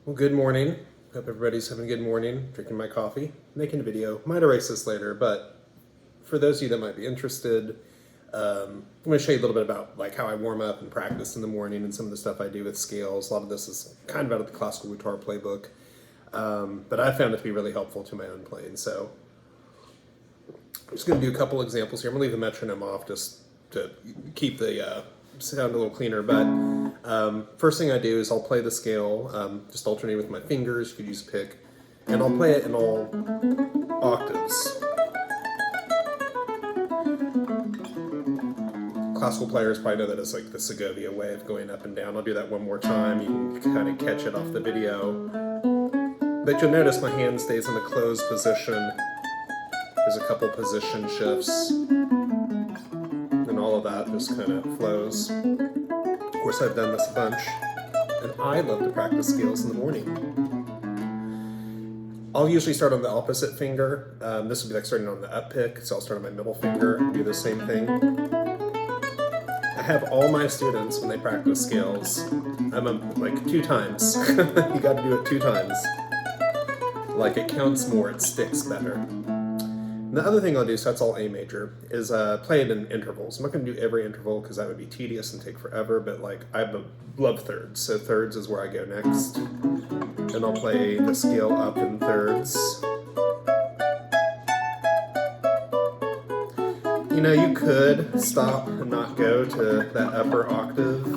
Well, good morning. Hope everybody's having a good morning, drinking my coffee, making a video. Might erase this later, but for those of you that might be interested, I'm going to show you a little bit about like how I warm up and practice in the morning and some of the stuff I do with scales. A lot of this is kind of out of the classical guitar playbook, but I found it to be really helpful to my own playing. So I'm just going to do a couple examples here. I'm going to leave the metronome off just to keep the sound a little cleaner, but first thing I do is I'll play the scale, just alternate with my fingers. You could use a pick, and I'll play it in all octaves. Classical players probably know that it's like the Segovia way of going up and down. I'll do that one more time. You can kind of catch it off the video. But you'll notice my hand stays in a closed position. There's a couple position shifts. And all of that just kind of flows. Of course, I've done this a bunch. And I love to practice scales in the morning. I'll usually start on the opposite finger. This would be like starting on the up pick, so I'll start on my middle finger and do the same thing. I have all my students, when they practice scales, I'm like 2 times. You got to do it 2 times. Like it counts more, it sticks better. And the other thing I'll do, so that's all A major, is play it in intervals. I'm not going to do every interval because that would be tedious and take forever, but like I love thirds, so thirds is where I go next. And I'll play the scale up in thirds. You know, you could stop and not go to that upper octave.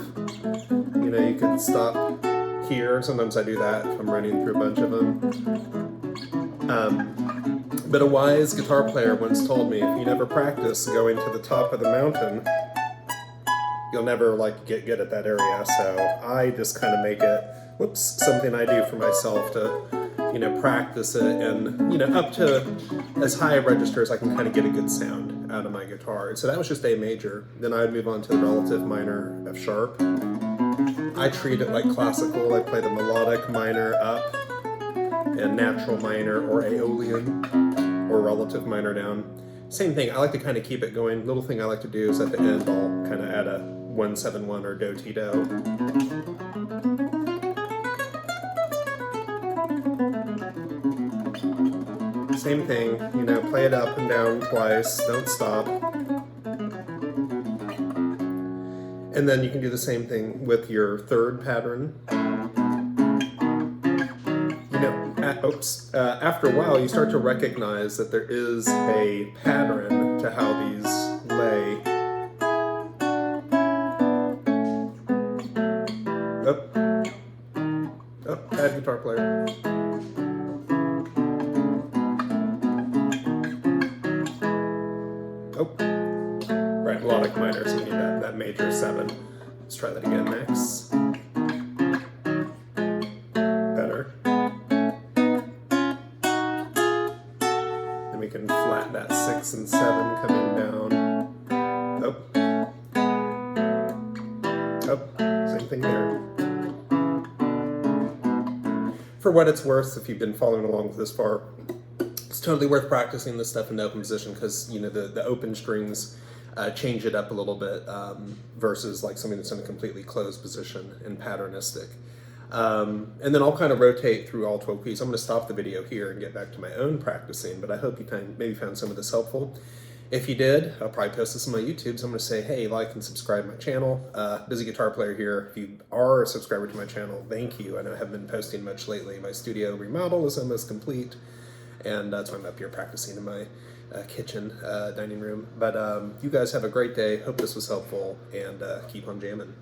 You know, you could stop here. Sometimes I do that if I'm running through a bunch of them. But a wise guitar player once told me, if you never practice going to the top of the mountain, you'll never like get good at that area. So I just kind of make it, something I do for myself to, you know, practice it and, you know, up to as high a register as I can kind of get a good sound out of my guitar. So that was just A major. Then I would move on to the relative minor F sharp. I treat it like classical. I play the melodic minor up and natural minor or Aeolian or relative minor down. Same thing, I like to kind of keep it going. Little thing I like to do is at the end I'll kind of add a 1-7-1 or do-ti-do. Same thing, you know, play it up and down twice, don't stop. And then you can do the same thing with your third pattern. You know, after a while you start to recognize that there is a pattern to how these lay. Bad guitar player. Right, melodic minor, so we need that major 7. Let's try that again next. Better. Then we can flat that 6 and 7 coming down. Same thing there. For what it's worth, if you've been following along this far, it's totally worth practicing this stuff in the open position because, you know, the open strings change it up a little bit versus like something that's in a completely closed position and patternistic. And then I'll kind of rotate through all 12 keys. I'm going to stop the video here and get back to my own practicing, but I hope you maybe found some of this helpful. If you did, I'll probably post this on my YouTube, so I'm going to say, hey, like and subscribe to my channel. Busy guitar player here. If you are a subscriber to my channel, thank you. I know I haven't been posting much lately. My studio remodel is almost complete, and that's why I'm up here practicing in my kitchen, dining room. But you guys have a great day. Hope this was helpful, and keep on jamming.